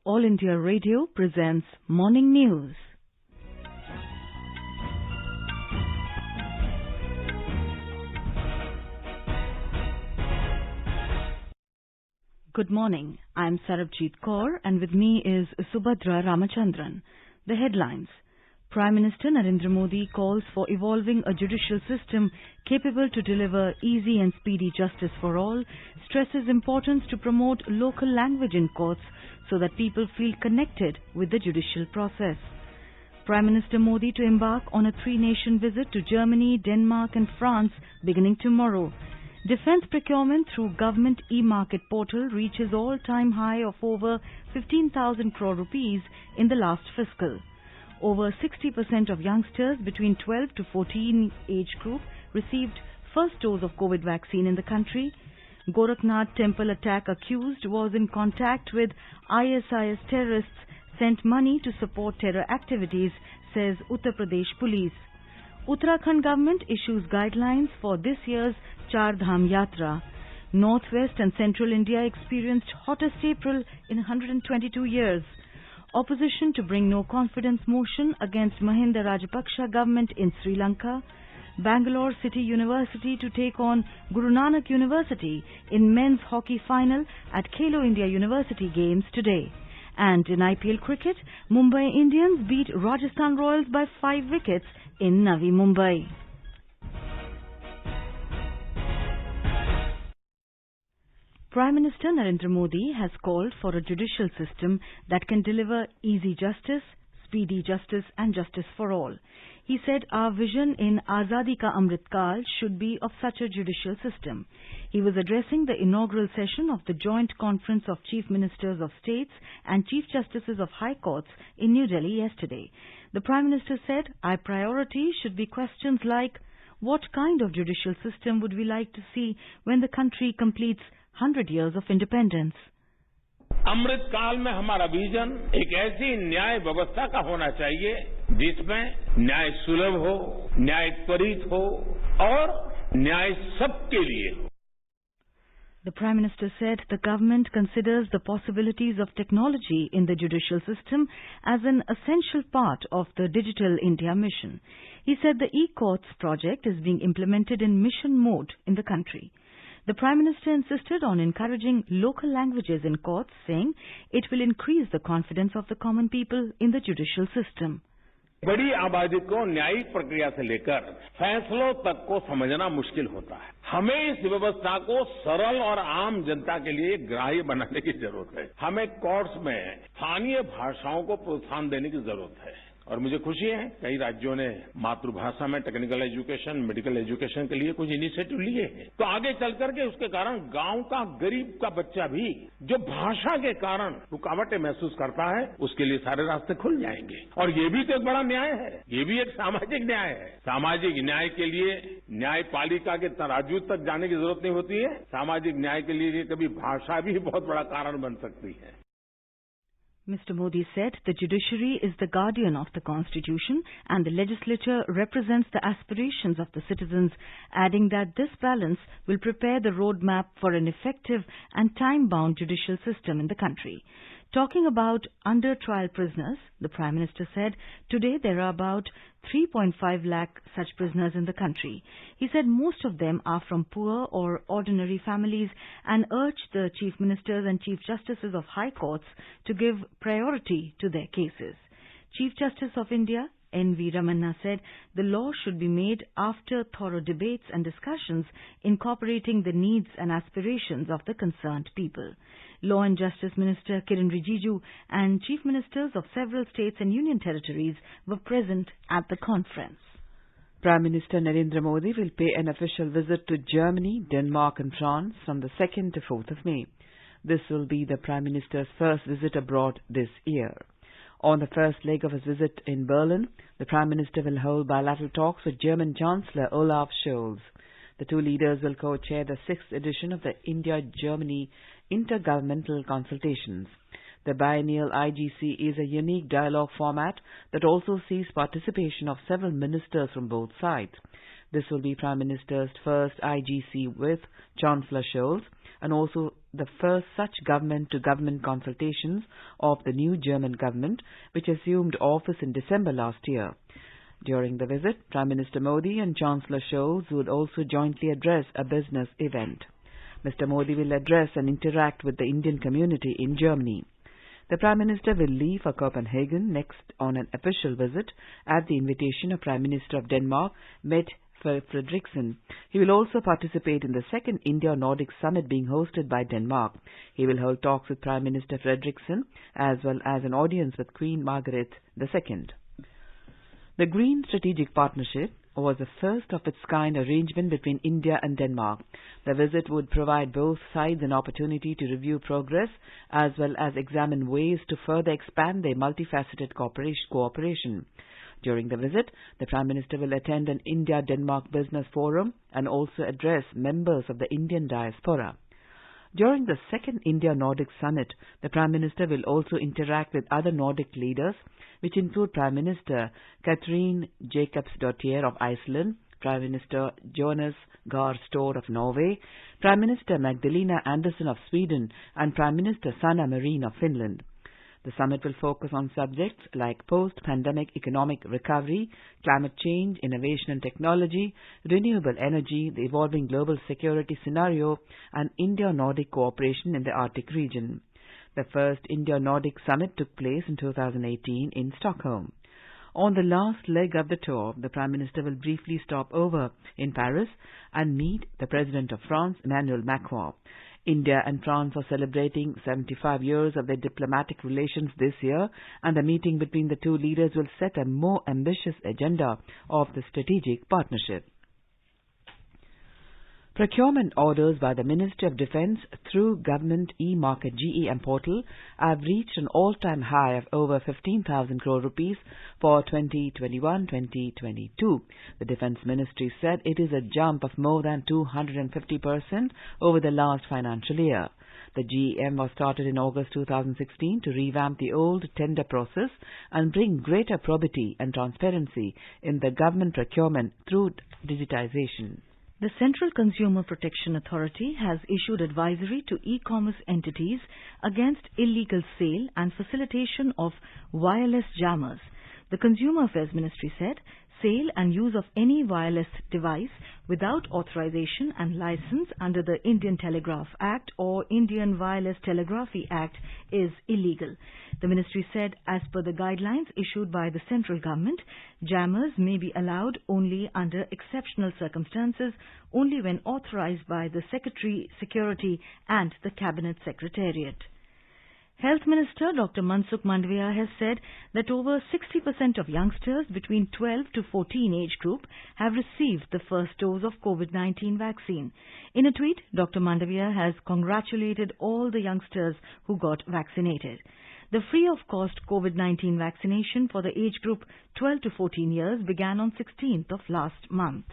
All India Radio presents Morning News. Good morning. I am Sarabjit Kaur and with me is Subhadra Ramachandran. The headlines. Prime Minister Narendra Modi calls for evolving a judicial system capable to deliver easy and speedy justice for all, stresses importance to promote local language in courts so that people feel connected with the judicial process. Prime Minister Modi to embark on a three-nation visit to Germany, Denmark and France beginning tomorrow. Defence procurement through government e-market portal reaches all-time high of over 15,000 crore rupees in the last fiscal. Over 60% of youngsters between 12 to 14 age group received first dose of COVID vaccine in the country. Gorakhnath temple attack accused was in contact with ISIS terrorists sent money to support terror activities, says Uttar Pradesh Police. Uttarakhand government issues guidelines for this year's Char Dham Yatra. Northwest and Central India experienced hottest April in 122 years. Opposition to bring no confidence motion against Mahinda Rajapaksa government in Sri Lanka. Bangalore City University to take on Guru Nanak University in men's hockey final at Khelo India University Games today. And in IPL cricket, Mumbai Indians beat Rajasthan Royals by 5 wickets in Navi Mumbai. Prime Minister Narendra Modi has called for a judicial system that can deliver easy justice, speedy justice and justice for all. He said our vision in Azadi Ka Amrit Kal should be of such a judicial system. He was addressing the inaugural session of the Joint Conference of Chief Ministers of States and Chief Justices of High Courts in New Delhi yesterday. The Prime Minister said our priority should be questions like what kind of judicial system would we like to see when the country completes 100 years of independence. अमृत काल में हमारा vision एक ऐसी न्याय व्यवस्था का होना चाहिए जिसमें न्याय सुलभ हो, न्याय त्वरित हो और न्याय सबके लिए हो. The Prime Minister said the government considers the possibilities of technology in the judicial system as an essential part of the Digital India mission. He said the e-courts project is being implemented in mission mode in the country. The Prime Minister insisted on encouraging local languages in courts, saying it will increase the confidence of the common people in the judicial system. बड़ी आबादी को न्यायिक प्रक्रिया से लेकर फैसलों तक को समझना मुश्किल होता है. हमें इस व्यवस्था को सरल और आम जनता के लिए ग्राह्य बनाने की जरूरत है. हमें कोर्ट्स में स्थानीय भाषाओं को प्रोत्साहन देने की जरूरत है. और मुझे खुशी है कई राज्यों ने मातृभाषा में टेक्निकल एजुकेशन, मेडिकल एजुकेशन के लिए कुछ इनिशिएटिव लिए हैं. तो आगे चल करके उसके कारण गांव का गरीब का बच्चा भी जो भाषा के कारण रुकावटें महसूस करता है उसके लिए सारे रास्ते खुल जाएंगे. और ये भी तो एक बड़ा न्याय है. ये भी एक सामाजिक न्याय है. सामाजिक न्याय के लिए न्यायपालिका के तराजू तक जाने की जरूरत नहीं होती है. सामाजिक न्याय के लिए कभी भाषा भी बहुत बड़ा कारण बन सकती है. Mr. Modi said the judiciary is the guardian of the constitution and the legislature represents the aspirations of the citizens, adding that this balance will prepare the roadmap for an effective and time-bound judicial system in the country. Talking about under-trial prisoners, the Prime Minister said today there are about 3.5 lakh such prisoners in the country. He said most of them are from poor or ordinary families and urged the Chief Ministers and Chief Justices of High Courts to give priority to their cases. Chief Justice of India, N.V. Ramanna, said the law should be made after thorough debates and discussions incorporating the needs and aspirations of the concerned people. Law and Justice Minister Kiren Rijiju and Chief Ministers of several states and union territories were present at the conference. Prime Minister Narendra Modi will pay an official visit to Germany, Denmark and France from the 2nd to 4th of May. This will be the Prime Minister's first visit abroad this year. On the first leg of his visit in Berlin, the Prime Minister will hold bilateral talks with German Chancellor Olaf Scholz. The two leaders will co-chair the 6th edition of the India-Germany Intergovernmental Consultations. The biennial IGC is a unique dialogue format that also sees participation of several ministers from both sides. This will be Prime Minister's first IGC with Chancellor Scholz and also the first such government-to-government consultations of the new German government, which assumed office in December last year. During the visit, Prime Minister Modi and Chancellor Scholz would also jointly address a business event. Mr. Modi will address and interact with the Indian community in Germany. The Prime Minister will leave for Copenhagen next on an official visit at the invitation of Prime Minister of Denmark, Mette Frederiksen. He will also participate in the second India-Nordic Summit being hosted by Denmark. He will hold talks with Prime Minister Frederiksen as well as an audience with Queen Margaret II. The Green Strategic Partnership was the first of its kind arrangement between India and Denmark. The visit would provide both sides an opportunity to review progress as well as examine ways to further expand their multifaceted cooperation. During the visit, the Prime Minister will attend an India-Denmark Business Forum and also address members of the Indian diaspora. During the second India-Nordic Summit, the Prime Minister will also interact with other Nordic leaders, which include Prime Minister Katrin Jacobsdottir of Iceland, Prime Minister Jonas Gahr Store of Norway, Prime Minister Magdalena Andersson of Sweden, and Prime Minister Sanna Marin of Finland. The summit will focus on subjects like post-pandemic economic recovery, climate change, innovation and technology, renewable energy, the evolving global security scenario, and India-Nordic cooperation in the Arctic region. The first India-Nordic summit took place in 2018 in Stockholm. On the last leg of the tour, the Prime Minister will briefly stop over in Paris and meet the President of France, Emmanuel Macron. India and France are celebrating 75 years of their diplomatic relations this year, and the meeting between the two leaders will set a more ambitious agenda of the strategic partnership. Procurement orders by the Ministry of Defence through Government e-Market GEM portal have reached an all-time high of over 15,000 crore rupees for 2021-2022. The Defence Ministry said it is a jump of more than 250% over the last financial year. The GEM was started in August 2016 to revamp the old tender process and bring greater probity and transparency in the government procurement through digitization. The Central Consumer Protection Authority has issued advisory to e-commerce entities against illegal sale and facilitation of wireless jammers. The Consumer Affairs Ministry said sale and use of any wireless device without authorization and license under the Indian Telegraph Act or Indian Wireless Telegraphy Act is illegal. The ministry said as per the guidelines issued by the central government, jammers may be allowed only under exceptional circumstances, only when authorized by the Secretary, Security and the Cabinet Secretariat. Health Minister Dr. Mansukh Mandavia has said that over 60% of youngsters between 12 to 14 age group have received the first dose of COVID-19 vaccine. In a tweet, Dr. Mandavia has congratulated all the youngsters who got vaccinated. The free-of-cost COVID-19 vaccination for the age group 12 to 14 years began on 16th of last month.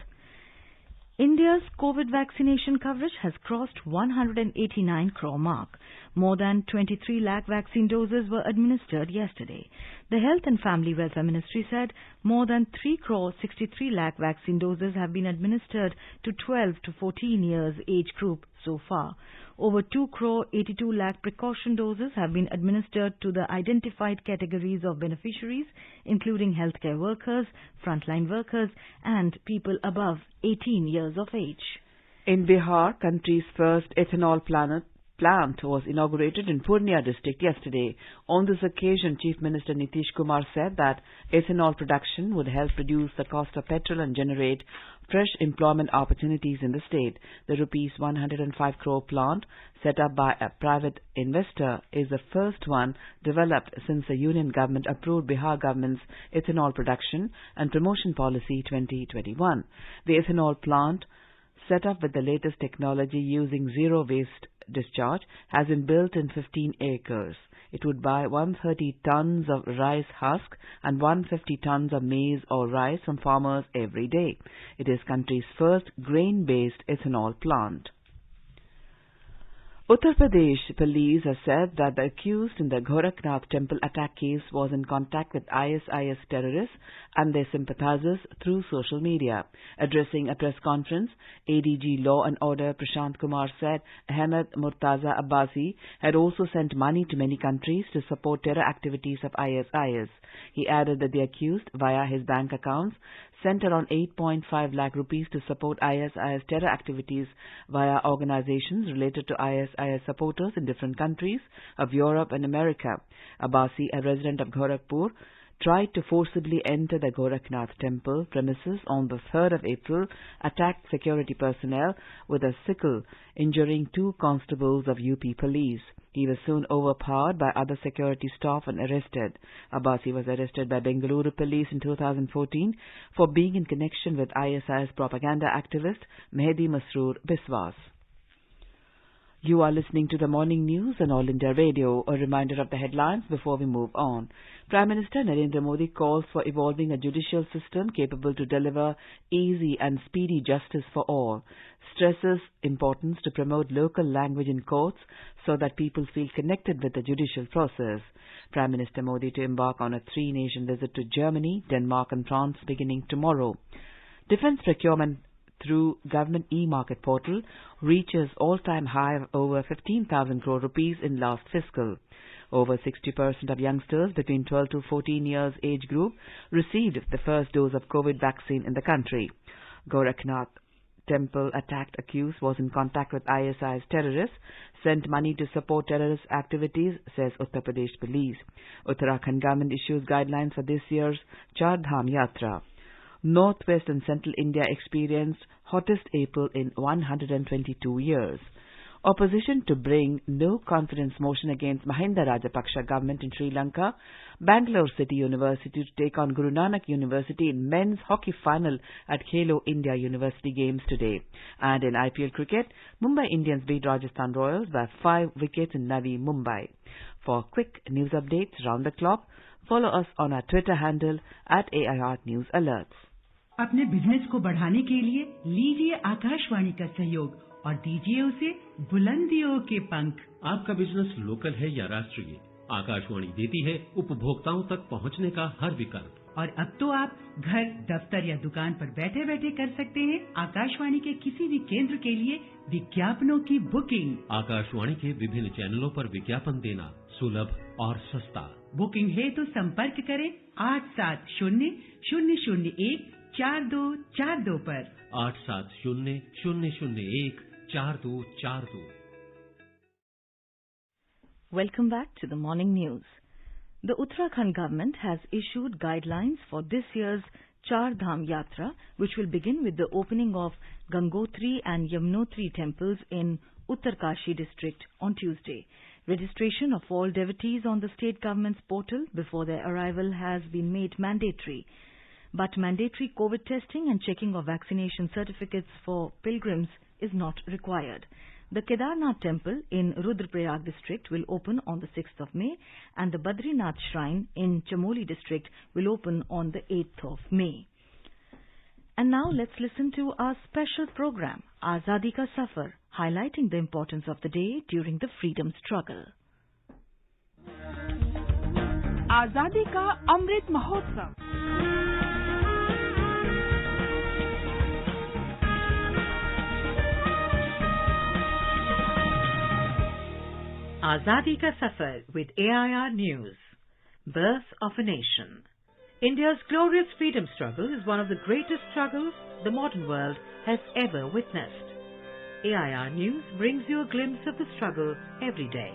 India's COVID vaccination coverage has crossed 189 crore mark. More than 23 lakh vaccine doses were administered yesterday. The Health and Family Welfare Ministry said more than 3 crore 63 lakh vaccine doses have been administered to 12 to 14 years age group so far. Over 2 crore 82 lakh precaution doses have been administered to the identified categories of beneficiaries, including healthcare workers, frontline workers, and people above 18 years of age. In Bihar, country's first ethanol plant was inaugurated in Purnia district yesterday. On this occasion, Chief Minister Nitish Kumar said that ethanol production would help reduce the cost of petrol and generate fresh employment opportunities in the state. The rupees 105 crore plant, set up by a private investor, is the first one developed since the Union government approved Bihar government's ethanol production and promotion policy 2021. The ethanol plant, set up with the latest technology using zero waste discharge, has been built in 15 acres. It would buy 130 tons of rice husk and 150 tons of maize or rice from farmers every day. It is country's first grain-based ethanol plant. Uttar Pradesh police has said that the accused in the Gorakhnath temple attack case was in contact with ISIS terrorists and their sympathizers through social media. Addressing a press conference, ADG Law and Order Prashant Kumar said Ahmed Murtaza Abbasi had also sent money to many countries to support terror activities of ISIS. He added that the accused, via his bank accounts, sent around 8.5 lakh rupees to support ISIS terror activities via organizations related to ISIS supporters in different countries of Europe and America. Abbasi, a resident of Gorakhpur, tried to forcibly enter the Gorakhnath temple premises on the 3rd of April, attacked security personnel with a sickle, injuring 2 constables of UP police. He was soon overpowered by other security staff and arrested. Abbasi was arrested by Bengaluru police in 2014 for being in connection with ISIS propaganda activist Mehdi Masroor Biswas. You are listening to the morning news on All India Radio. A reminder of the headlines before we move on. Prime Minister Narendra Modi calls for evolving a judicial system capable to deliver easy and speedy justice for all. Stresses importance to promote local language in courts so that people feel connected with the judicial process. Prime Minister Modi to embark on a 3-nation visit to Germany, Denmark and France beginning tomorrow. Defence procurement through government e-market portal reaches all-time high of over 15,000 crore rupees in last fiscal. Over 60% of youngsters between 12 to 14 years age group received the first dose of COVID vaccine in the country. Gorakhnath temple attacked accused was in contact with ISIS terrorists, sent money to support terrorist activities, says Uttar Pradesh police. Uttarakhand government issues guidelines for this year's Char Dham Yatra. Northwest and Central India experienced hottest April in 122 years. Opposition to bring no confidence motion against Mahinda Rajapaksa government in Sri Lanka. Bangalore City University to take on Guru Nanak University in men's hockey final at Khelo India University Games today. And in IPL cricket, Mumbai Indians beat Rajasthan Royals by 5 wickets in Navi Mumbai. For quick news updates round the clock, follow us on our Twitter handle @AIR News Alerts. अपने business को बढ़ाने के लिए लीजिए आकाशवाणी का सहयोग और दीजिए उसे बुलंदियों के पंख। आपका बिजनेस लोकल है या राष्ट्रीय, आकाशवाणी देती है उपभोक्ताओं तक पहुंचने का हर विकल्प। और अब तो आप घर, दफ्तर या दुकान पर बैठे बैठे कर सकते हैं आकाशवाणी के किसी भी केंद्र के लिए विज्ञापनों की बुकिंग। आकाशवाणी के विभिन्न चैनलों पर विज्ञापन देना सुलभ और सस्ता। बुकिंग है तो संपर्क करें 8700014242 पर। 8700014242। Welcome back to the morning news. The Uttarakhand government has issued guidelines for this year's Char Dham Yatra, which will begin with the opening of Gangotri and Yamunotri temples in Uttarkashi district on Tuesday. Registration of all devotees on the state government's portal before their arrival has been made mandatory. But mandatory COVID testing and checking of vaccination certificates for pilgrims is not required. The Kedarnath temple in Rudraprayag district will open on the 6th of May and the Badrinath shrine in Chamoli district will open on the 8th of May. And now let's listen to our special program, Azadi Ka Safar, highlighting the importance of the day during the freedom struggle. Azadi Ka Amrit Mahotsav. Azadi Ka Safar with AIR News. Birth of a Nation. India's glorious freedom struggle is one of the greatest struggles the modern world has ever witnessed. AIR News brings you a glimpse of the struggle every day.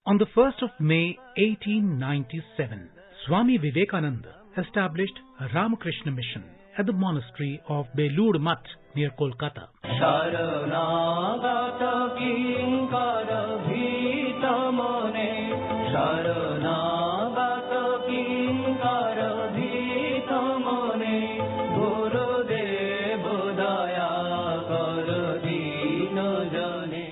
On the 1st of May 1897, Swami Vivekananda established Ramakrishna Mission at the monastery of Belur Math near Kolkata.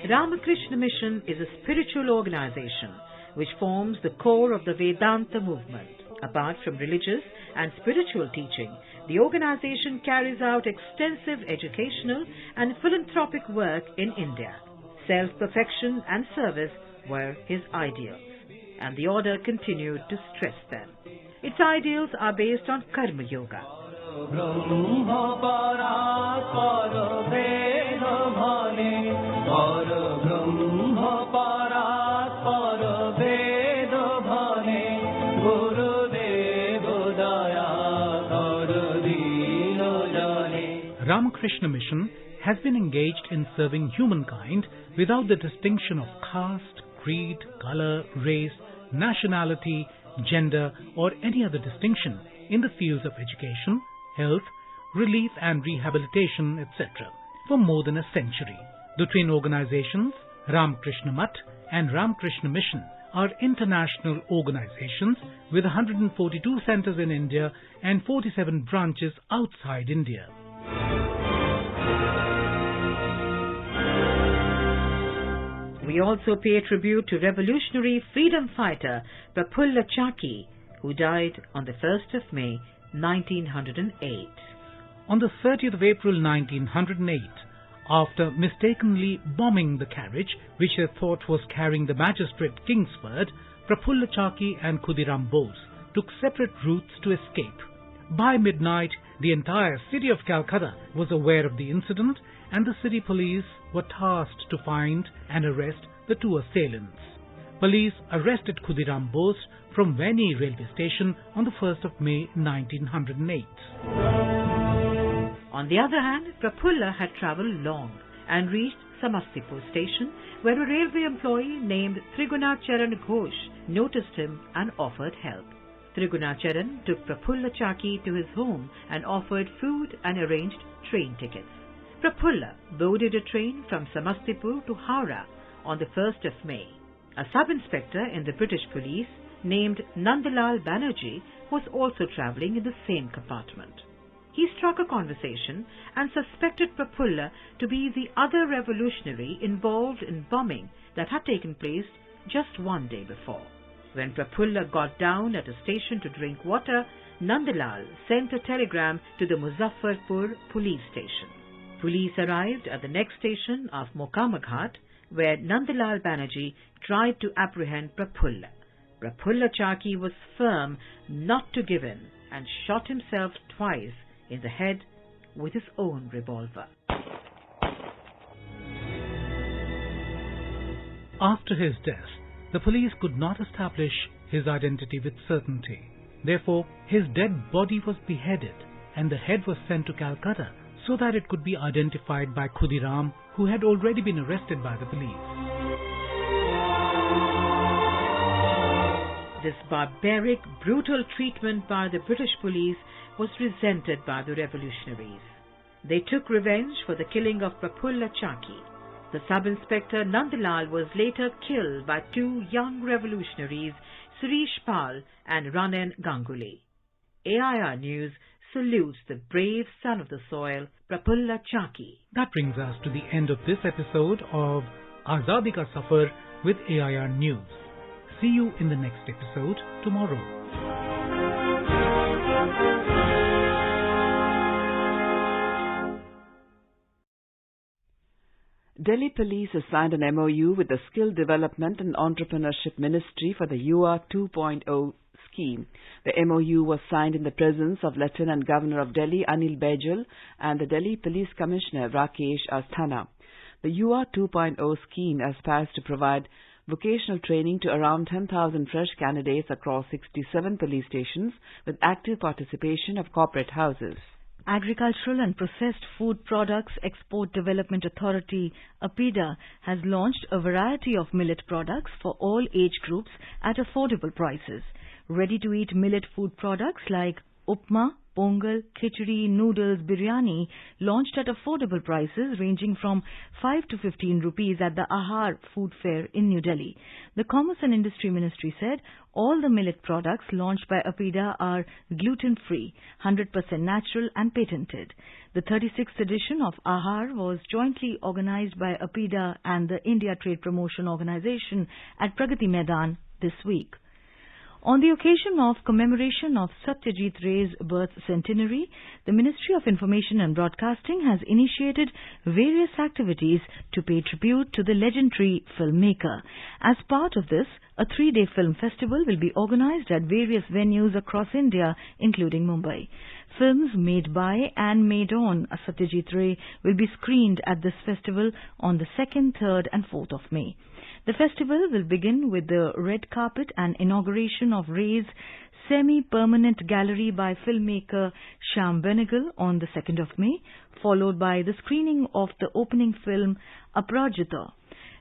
Ramakrishna Mission is a spiritual organization which forms the core of the Vedanta movement. Apart from religious and spiritual teaching, the organization carries out extensive educational and philanthropic work in India. Self-perfection and service were his ideals, and the order continued to stress them. Its ideals are based on Karma Yoga. Ramakrishna Mission has been engaged in serving humankind without the distinction of caste, creed, color, race, nationality, gender, or any other distinction in the fields of education, health, relief and rehabilitation, etc. for more than a century. The twin organizations, Ramakrishna Math and Ramakrishna Mission, are international organizations with 142 centers in India and 47 branches outside India. We also pay tribute to revolutionary freedom fighter Prafulla Chaki, who died on the 1st of May 1908. On the 30th of April 1908, after mistakenly bombing the carriage which they thought was carrying the magistrate Kingsford, Prafulla Chaki and Khudiram Bose took separate routes to escape. By midnight, the entire city of Calcutta was aware of the incident, and the city police were tasked to find and arrest the two assailants. Police arrested Khudiram Bose from Veni railway station on the 1st of May 1908. On the other hand, Prafulla had travelled long and reached Samastipur station, where a railway employee named Trigunacharan Ghosh noticed him and offered help. Trigunacharan took Prafulla Chaki to his home and offered food and arranged train tickets. Prafulla boarded a train from Samastipur to Howrah on the 1st of May. A sub-inspector in the British police named Nandalal Banerjee was also travelling in the same compartment. He struck a conversation and suspected Prafulla to be the other revolutionary involved in bombing that had taken place just one day before. When Prafulla got down at a station to drink water, Nandalal sent a telegram to the Muzaffarpur police station. Police arrived at the next station of Mokamaghat, where Nandalal Banerjee tried to apprehend Prafulla. Prafulla Chaki was firm not to give in and shot himself twice in the head with his own revolver. After his death, the police could not establish his identity with certainty. Therefore, his dead body was beheaded and the head was sent to Calcutta so that it could be identified by Khudiram, who had already been arrested by the police. This barbaric, brutal treatment by the British police was resented by the revolutionaries. They took revenge for the killing of Prafulla Chaki. The sub-inspector Nandalal was later killed by two young revolutionaries, Suresh Pal and Ranen Ganguly. AIR News salutes the brave son of the soil, Prafulla Chaki. That brings us to the end of this episode of Azadi Ka Safar with AIR News. See you in the next episode tomorrow. Delhi Police has signed an MOU with the Skill Development and Entrepreneurship Ministry for the UR 2.0 scheme. The MOU was signed in the presence of Lieutenant Governor of Delhi Anil Baijal and the Delhi Police Commissioner Rakesh Asthana. The UR 2.0 scheme aspires to provide vocational training to around 10,000 fresh candidates across 67 police stations with active participation of corporate houses. Agricultural and Processed Food Products Export Development Authority, APIDA, has launched a variety of millet products for all age groups at affordable prices. Ready-to-eat millet food products like upma, pongal, khichdi, noodles, biryani launched at affordable prices ranging from 5 to 15 rupees at the Ahar Food Fair in New Delhi. The Commerce and Industry Ministry said all the millet products launched by APIDA are gluten-free, 100% natural and patented. The 36th edition of Ahar was jointly organized by APIDA and the India Trade Promotion Organization at Pragati Maidan this week. On the occasion of commemoration of Satyajit Ray's birth centenary, the Ministry of Information and Broadcasting has initiated various activities to pay tribute to the legendary filmmaker. As part of this, a 3-day film festival will be organized at various venues across India, including Mumbai. Films made by and made on Satyajit Ray will be screened at this festival on the 2nd, 3rd and 4th of May. The festival will begin with the red carpet and inauguration of Ray's semi-permanent gallery by filmmaker Shyam Benegal on the 2nd of May, followed by the screening of the opening film Aparajita.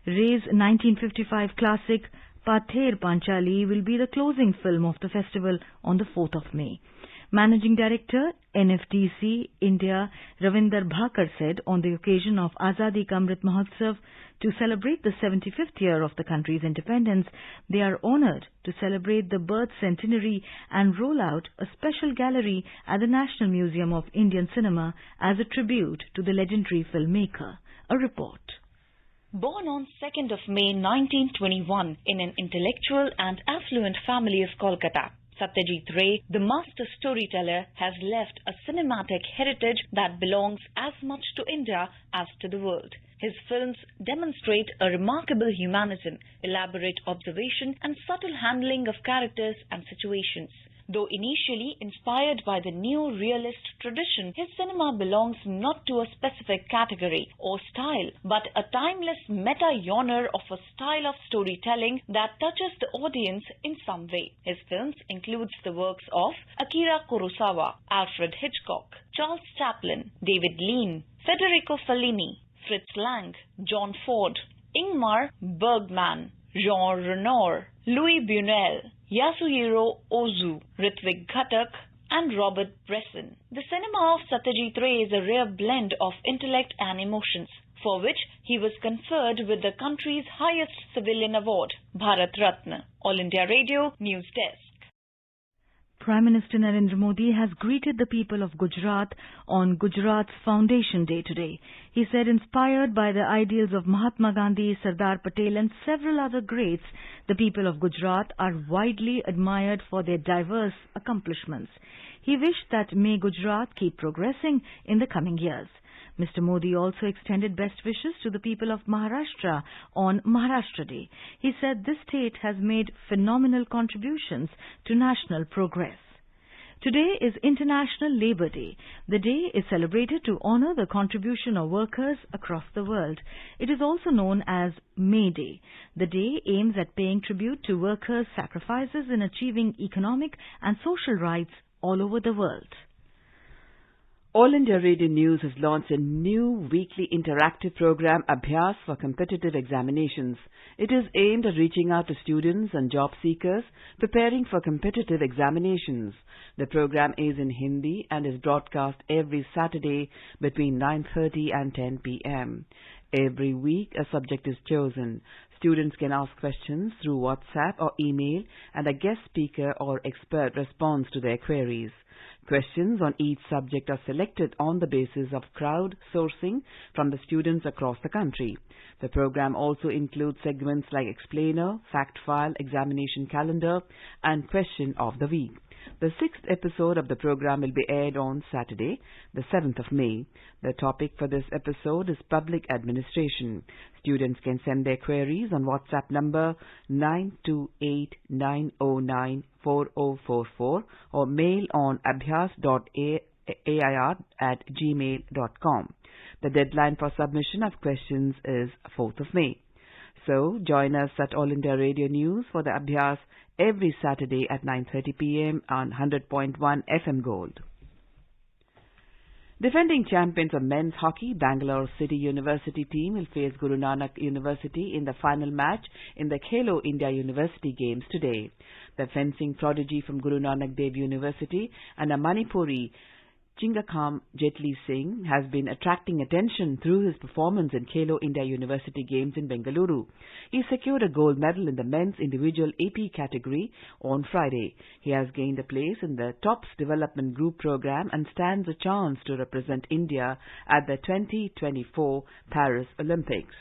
Ray's 1955 classic Pather Panchali will be the closing film of the festival on the 4th of May. Managing Director, NFDC India, Ravinder Bhakar said on the occasion of Azadi Ka Amrit Mahotsav, to celebrate the 75th year of the country's independence, they are honoured to celebrate the birth centenary and roll out a special gallery at the National Museum of Indian Cinema as a tribute to the legendary filmmaker. A report. Born on 2nd of May 1921 in an intellectual and affluent family of Kolkata, Satyajit Ray, the master storyteller, has left a cinematic heritage that belongs as much to India as to the world. His films demonstrate a remarkable humanism, elaborate observation, and subtle handling of characters and situations. Though initially inspired by the neo-realist tradition, his cinema belongs not to a specific category or style, but a timeless meta-genre of a style of storytelling that touches the audience in some way. His films includes the works of Akira Kurosawa, Alfred Hitchcock, Charles Chaplin, David Lean, Federico Fellini, Fritz Lang, John Ford, Ingmar Bergman, Jean Renoir, Louis Buñuel, Yasuhiro Ozu, Ritwik Ghatak, and Robert Bresson. The cinema of Satyajit Ray is a rare blend of intellect and emotions, for which he was conferred with the country's highest civilian award, Bharat Ratna. All India Radio News Desk. Prime Minister Narendra Modi has greeted the people of Gujarat on Gujarat's Foundation Day today. He said, inspired by the ideals of Mahatma Gandhi, Sardar Patel and several other greats, the people of Gujarat are widely admired for their diverse accomplishments. He wished that may Gujarat keep progressing in the coming years. Mr. Modi also extended best wishes to the people of Maharashtra on Maharashtra Day. He said this state has made phenomenal contributions to national progress. Today is International Labour Day. The day is celebrated to honour the contribution of workers across the world. It is also known as May Day. The day aims at paying tribute to workers' sacrifices in achieving economic and social rights all over the world. All India Radio News has launched a new weekly interactive program, Abhyas for Competitive Examinations. It is aimed at reaching out to students and job seekers preparing for competitive examinations. The program is in Hindi and is broadcast every Saturday between 9:30 and 10 p.m. Every week, a subject is chosen. Students can ask questions through WhatsApp or email, and a guest speaker or expert responds to their queries. Questions on each subject are selected on the basis of crowd sourcing from the students across the country. The program also includes segments like Explainer, Fact File, Examination Calendar, and Question of the Week. The 6th episode of the program will be aired on Saturday, the 7th of May. The topic for this episode is Public Administration. Students can send their queries on WhatsApp number 928-909-4044 or mail on abhyas.air@gmail.com. The deadline for submission of questions is 4th of May. So, join us at All India Radio News for the Abhyas every Saturday at 9:30 p.m. on 100.1 FM Gold. Defending champions of men's hockey, Bangalore City University team will face Guru Nanak University in the final match in the Khelo India University Games today. The fencing prodigy from Guru Nanak Dev University and a Manipuri, Chingakam Jetli Singh, has been attracting attention through his performance in Khelo India University Games in Bengaluru. He secured a gold medal in the men's individual AP category on Friday. He has gained a place in the TOPS development group program and stands a chance to represent India at the 2024 Paris Olympics.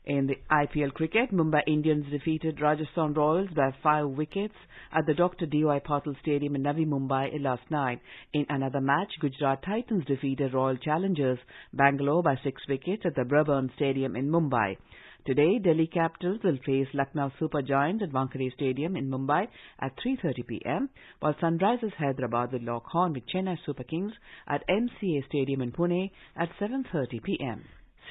In the IPL cricket, Mumbai Indians defeated Rajasthan Royals by 5 wickets at the Dr. D.Y. Patil Stadium in Navi Mumbai last night. In another match, Gujarat Titans defeated Royal Challengers Bangalore by 6 wickets at the Brabourne Stadium in Mumbai. Today, Delhi Capitals will face Lucknow Super Giants at Wankhede Stadium in Mumbai at 3:30 p.m., while Sunrisers Hyderabad will lock horn with Chennai Super Kings at MCA Stadium in Pune at 7:30 p.m.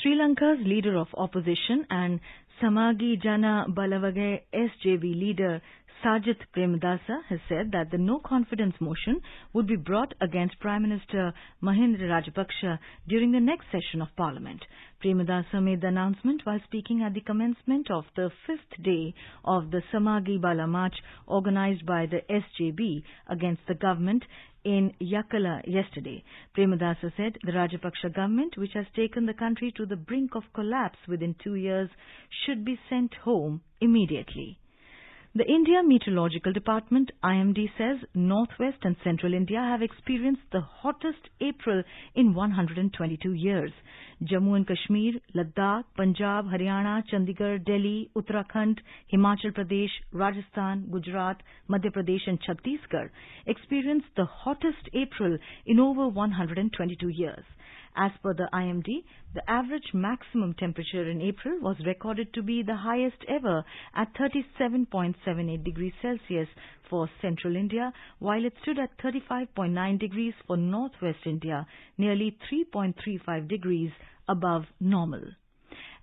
Sri Lanka's leader of opposition and Samagi Jana Balawage SJB leader Sajith Premadasa has said that the no-confidence motion would be brought against Prime Minister Mahinda Rajapaksa during the next session of Parliament. Premadasa made the announcement while speaking at the commencement of the 5th day of the Samagi Bala March organised by the SJB against the government in Yakala yesterday. Premadasa said the Rajapaksa government, which has taken the country to the brink of collapse within 2 years, should be sent home immediately. The India Meteorological Department, IMD, says northwest and central India have experienced the hottest April in 122 years. Jammu and Kashmir, Ladakh, Punjab, Haryana, Chandigarh, Delhi, Uttarakhand, Himachal Pradesh, Rajasthan, Gujarat, Madhya Pradesh and Chhattisgarh experienced the hottest April in over 122 years. As per the IMD, the average maximum temperature in April was recorded to be the highest ever at 37.78 degrees Celsius for central India, while it stood at 35.9 degrees for northwest India, nearly 3.35 degrees above normal.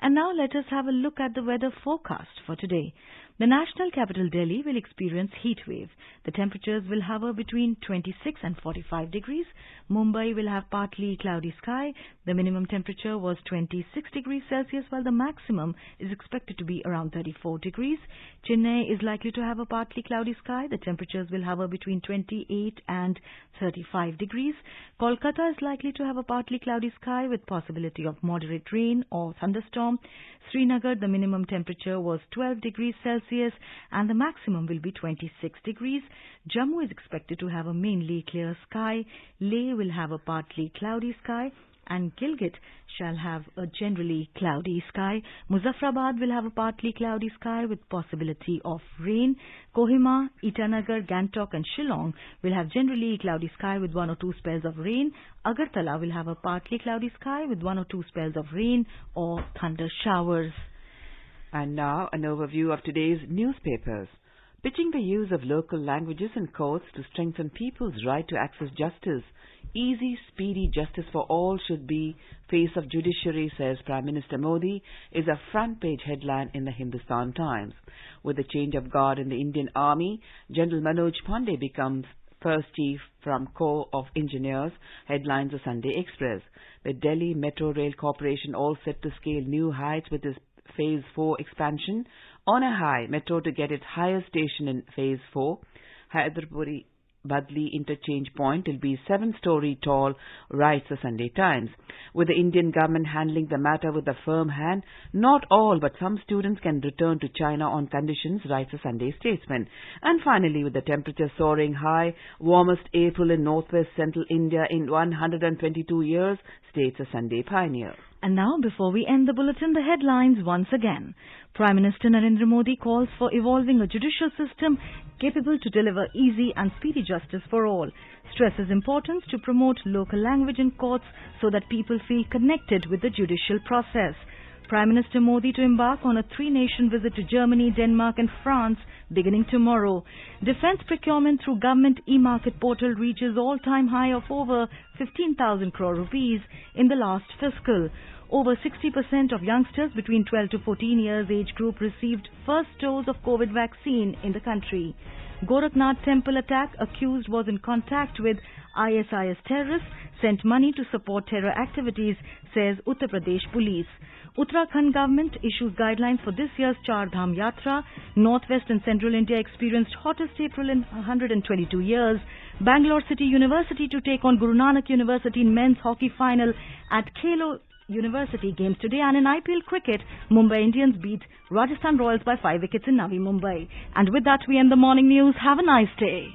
And now let us have a look at the weather forecast for today. The national capital Delhi will experience heat wave. The temperatures will hover between 26 and 45 degrees. Mumbai will have partly cloudy sky. The minimum temperature was 26 degrees Celsius, while the maximum is expected to be around 34 degrees. Chennai is likely to have a partly cloudy sky. The temperatures will hover between 28 and 35 degrees. Kolkata is likely to have a partly cloudy sky with possibility of moderate rain or thunderstorm. Srinagar, the minimum temperature was 12 degrees Celsius and the maximum will be 26 degrees. Jammu is expected to have a mainly clear sky. Leh will have a partly cloudy sky and Gilgit shall have a generally cloudy sky. Muzaffarabad will have a partly cloudy sky with possibility of rain. Kohima, Itanagar, Gangtok and Shillong will have generally cloudy sky with 1 or 2 spells of rain. Agartala will have a partly cloudy sky with 1 or 2 spells of rain or thunder showers. And now an overview of today's newspapers. Pitching the use of local languages in courts to strengthen people's right to access justice. Easy, speedy justice for all should be face of judiciary, says Prime Minister Modi, is a front-page headline in the Hindustan Times. With the change of guard in the Indian Army, General Manoj Pandey becomes first chief from Corps of Engineers, headlines the Sunday Express. The Delhi Metro Rail Corporation all set to scale new heights with its Phase 4 expansion. On a high, Metro to get its highest station in Phase 4. Hyderabad Badli interchange point will be 7-story tall, writes the Sunday Times. With the Indian government handling the matter with a firm hand, not all but some students can return to China on conditions, writes the Sunday Statesman. And finally, with the temperature soaring high, warmest April in northwest central India in 122 years, states the Sunday Pioneer. And now, before we end the bulletin, the headlines once again. Prime Minister Narendra Modi calls for evolving a judicial system capable to deliver easy and speedy justice for all. Stresses importance to promote local language in courts so that people feel connected with the judicial process. Prime Minister Modi to embark on a 3-nation visit to Germany, Denmark and France beginning tomorrow. Defence procurement through government e-market portal reaches all-time high of over 15,000 crore rupees in the last fiscal. Over 60% of youngsters between 12 to 14 years age group received first dose of COVID vaccine in the country. Gorakhnath temple attack, accused was in contact with ISIS terrorists sent money to support terror activities, says Uttar Pradesh police. Uttarakhand government issues guidelines for this year's Char Dham Yatra. Northwest and Central India experienced hottest April in 122 years. Bangalore City University to take on Guru Nanak University in men's hockey final at Khelo University games today. And in IPL cricket, Mumbai Indians beat Rajasthan Royals by 5 wickets in Navi Mumbai. And with that, we end the morning news. Have a nice day.